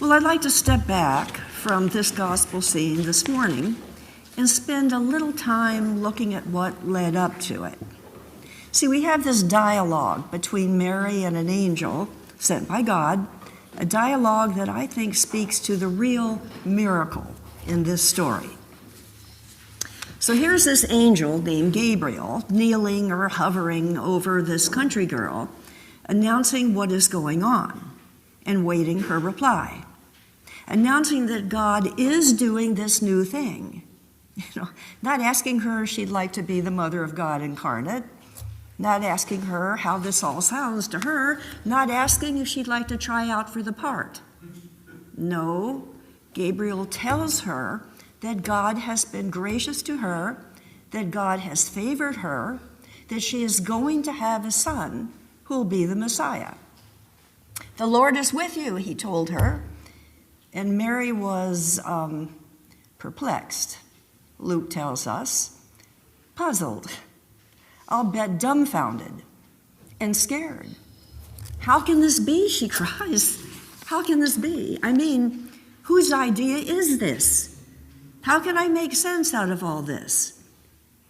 Well, I'd like to step back from this gospel scene this morning and spend a little time looking at what led up to it. See, we have this dialogue between Mary and an angel sent by God, a dialogue that I think speaks to the real miracle in this story. So here's this angel named Gabriel kneeling or hovering over this country girl, announcing what is going on and waiting her reply, announcing that God is doing this new thing. Not asking her if she'd like to be the mother of God incarnate, not asking her how this all sounds to her, not asking if she'd like to try out for the part. No, Gabriel tells her that God has been gracious to her, that God has favored her, that she is going to have a son who will be the Messiah. The Lord is with you, he told her. And Mary was perplexed, Luke tells us, puzzled, I'll bet dumbfounded and scared. How can this be, she cries. How can this be? I mean, whose idea is this? How can I make sense out of all this?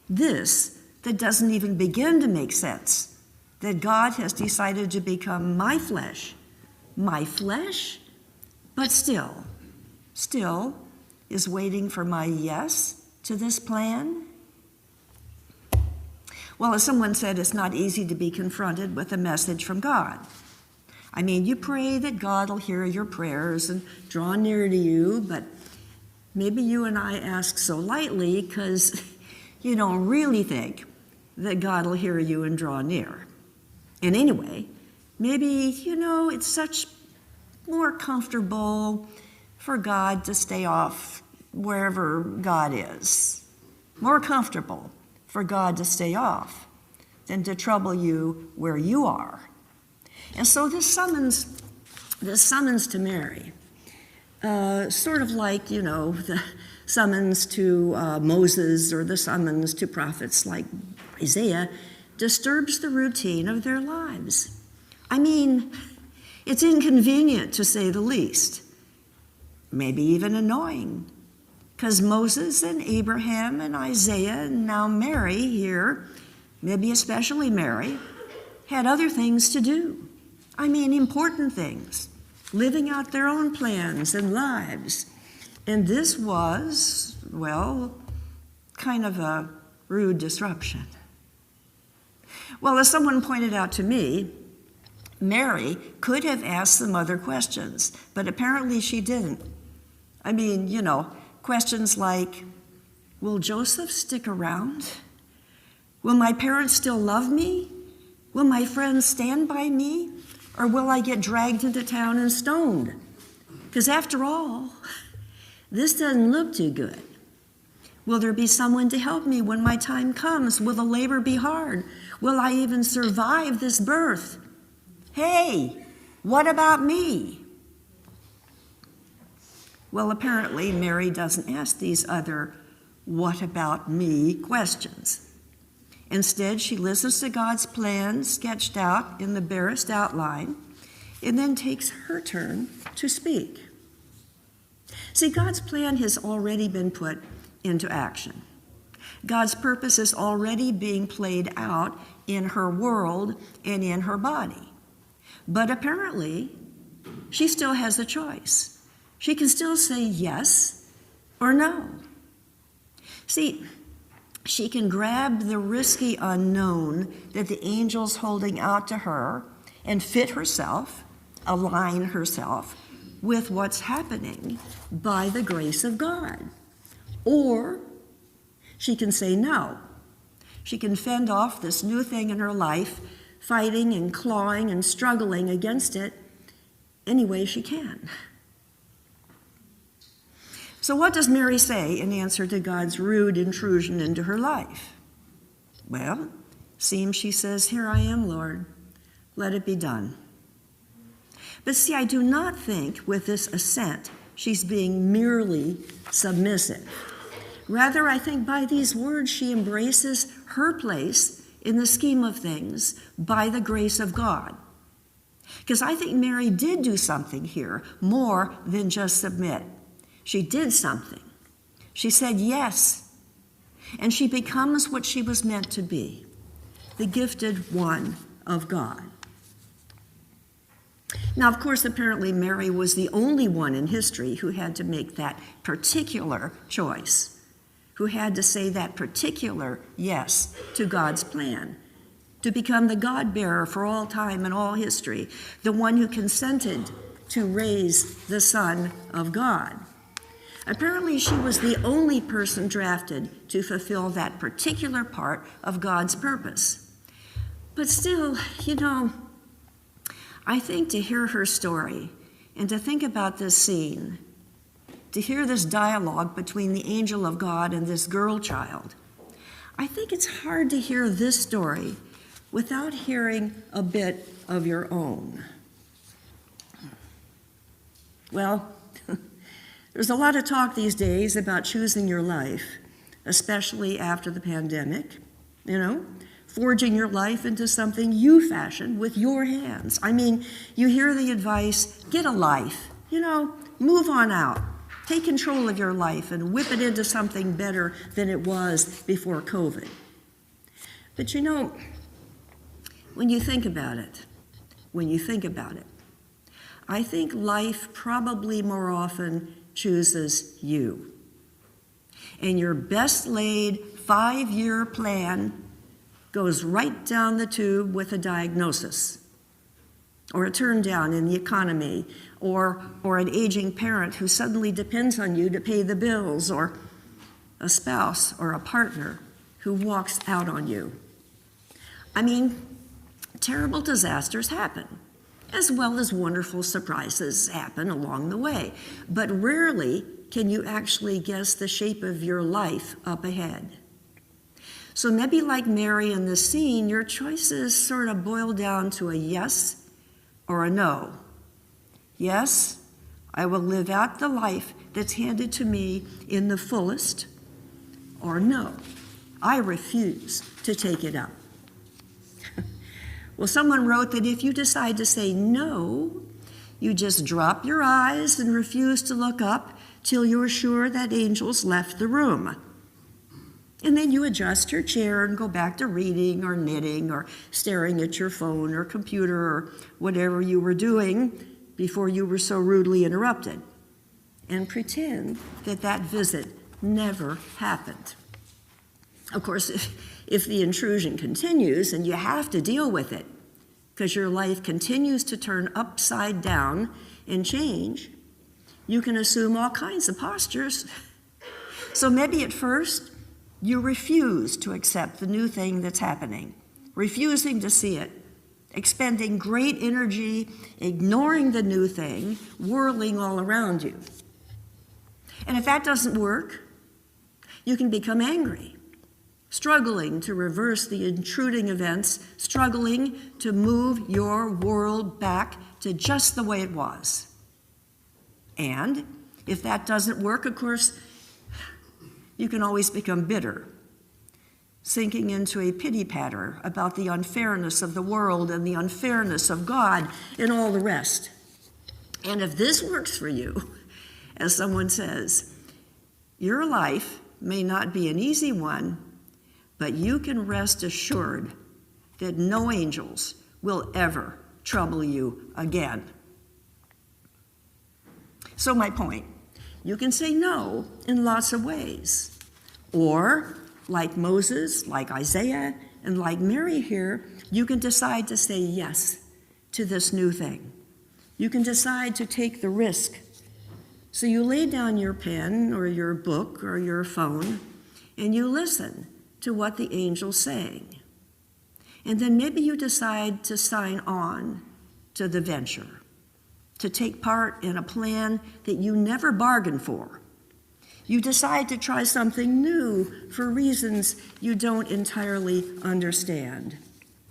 This that doesn't even begin to make sense, that God has decided to become my flesh, but still is waiting for my yes to this plan? Well, as someone said, it's not easy to be confronted with a message from God. I mean, you pray that God will hear your prayers and draw near to you, but maybe you and I ask so lightly because you don't really think that God will hear you and draw near. And anyway, maybe, it's such more comfortable for God to stay off wherever God is. More comfortable for God to stay off than to trouble you where you are. And so this summons to Mary, sort of like, the summons to Moses or the summons to prophets like Isaiah, disturbs the routine of their lives. I mean, it's inconvenient to say the least, maybe even annoying, because Moses and Abraham and Isaiah and now Mary here, maybe especially Mary, had other things to do. I mean, important things, living out their own plans and lives. And this was, kind of a rude disruption. Well, as someone pointed out to me, Mary could have asked some other questions, but apparently she didn't. I mean, questions like, will Joseph stick around? Will my parents still love me? Will my friends stand by me? Or will I get dragged into town and stoned? Because after all, this doesn't look too good. Will there be someone to help me when my time comes? Will the labor be hard? Will I even survive this birth? Hey, what about me? Well, apparently Mary doesn't ask these other what about me questions. Instead, she listens to God's plan sketched out in the barest outline and then takes her turn to speak. See, God's plan has already been put into action. God's purpose is already being played out in her world and in her body. But apparently, she still has a choice. She can still say yes or no. See, she can grab the risky unknown that the angel's holding out to her and fit herself, align herself with what's happening by the grace of God. Or she can say no. She can fend off this new thing in her life, fighting and clawing and struggling against it any way she can. So what does Mary say in answer to God's rude intrusion into her life? Well, seems she says, "Here I am, Lord. Let it be done." But see, I do not think with this assent she's being merely submissive. Rather, I think by these words she embraces her place in the scheme of things by the grace of God. Because I think Mary did do something here, more than just submit. She did something. She said yes, and she becomes what she was meant to be, the gifted one of God. Now, of course, apparently Mary was the only one in history who had to make that particular choice, who had to say that particular yes to God's plan, to become the God-bearer for all time and all history, the one who consented to raise the Son of God. Apparently, she was the only person drafted to fulfill that particular part of God's purpose. But still, I think to hear her story and to think about this scene, to hear this dialogue between the angel of God and this girl child, I think it's hard to hear this story without hearing a bit of your own. Well, there's a lot of talk these days about choosing your life, especially after the pandemic, forging your life into something you fashioned with your hands. I mean, you hear the advice, get a life, move on out. Take control of your life and whip it into something better than it was before COVID. But when you think about it, I think life probably more often chooses you. And your best laid 5-year plan goes right down the tube with a diagnosis, or a turn down in the economy, or an aging parent who suddenly depends on you to pay the bills, or a spouse or a partner who walks out on you. I mean, terrible disasters happen, as well as wonderful surprises happen along the way. But rarely can you actually guess the shape of your life up ahead. So maybe like Mary in this scene, your choices sort of boil down to a yes or a no. Yes, I will live out the life that's handed to me in the fullest, or no, I refuse to take it up. Well, someone wrote that if you decide to say no, you just drop your eyes and refuse to look up till you're sure that angel's left the room. And then you adjust your chair and go back to reading or knitting or staring at your phone or computer or whatever you were doing before you were so rudely interrupted, and pretend that visit never happened. Of course, if the intrusion continues and you have to deal with it because your life continues to turn upside down and change, you can assume all kinds of postures. So maybe at first, you refuse to accept the new thing that's happening, refusing to see it, expending great energy, ignoring the new thing, whirling all around you. And if that doesn't work, you can become angry, struggling to reverse the intruding events, struggling to move your world back to just the way it was. And if that doesn't work, of course, you can always become bitter, sinking into a pity patter about the unfairness of the world and the unfairness of God and all the rest. And if this works for you, as someone says, your life may not be an easy one, but you can rest assured that no angels will ever trouble you again. So my point, you can say no in lots of ways. Or, like Moses, like Isaiah, and like Mary here, you can decide to say yes to this new thing. You can decide to take the risk. So you lay down your pen or your book or your phone, and you listen to what the angel's saying. And then maybe you decide to sign on to the venture, to take part in a plan that you never bargained for. You decide to try something new for reasons you don't entirely understand,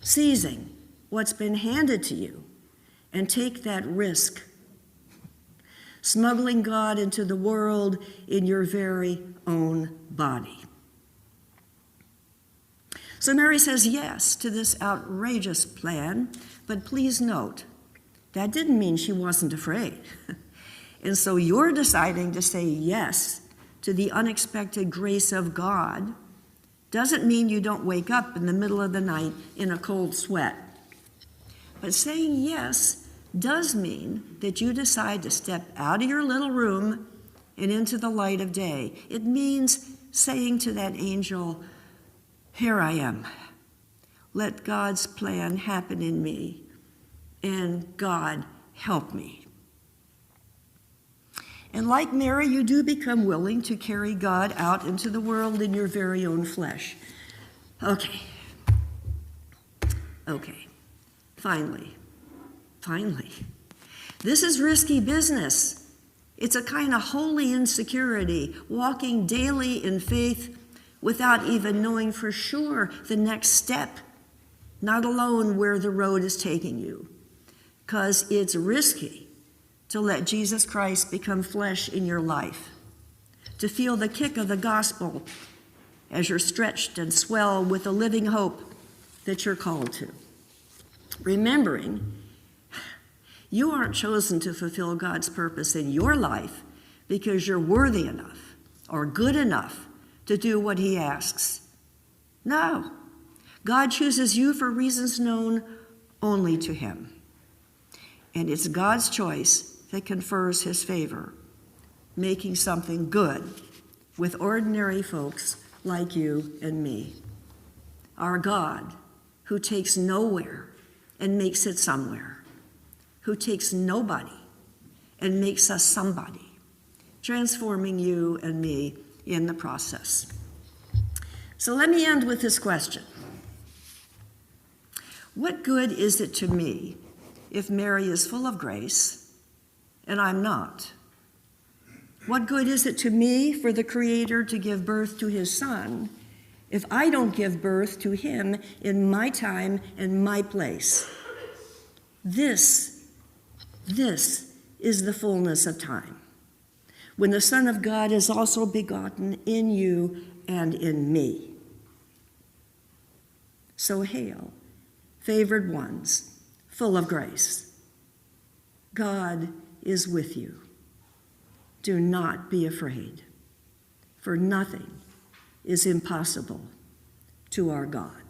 seizing what's been handed to you, and take that risk, smuggling God into the world in your very own body. So Mary says yes to this outrageous plan, but please note, That didn't mean she wasn't afraid. And so you're deciding to say yes to the unexpected grace of God doesn't mean you don't wake up in the middle of the night in a cold sweat. But saying yes does mean that you decide to step out of your little room and into the light of day. It means saying to that angel, here I am. Let God's plan happen in me, and God help me. And like Mary, you do become willing to carry God out into the world in your very own flesh. Okay. Finally. This is risky business. It's a kind of holy insecurity, walking daily in faith without even knowing for sure the next step, not alone where the road is taking you. Because it's risky to let Jesus Christ become flesh in your life, to feel the kick of the gospel as you're stretched and swell with the living hope that you're called to. Remembering, you aren't chosen to fulfill God's purpose in your life because you're worthy enough or good enough to do what he asks. No, God chooses you for reasons known only to him. And it's God's choice that confers his favor, making something good with ordinary folks like you and me. Our God, who takes nowhere and makes it somewhere, who takes nobody and makes us somebody, transforming you and me in the process. So let me end with this question. What good is it to me if Mary is full of grace and I'm not? What good is it to me for the Creator to give birth to his Son if I don't give birth to him in my time and my place? This is the fullness of time, when the Son of God is also begotten in you and in me. So hail, favored ones, full of grace. God is with you. Do not be afraid, for nothing is impossible to our God.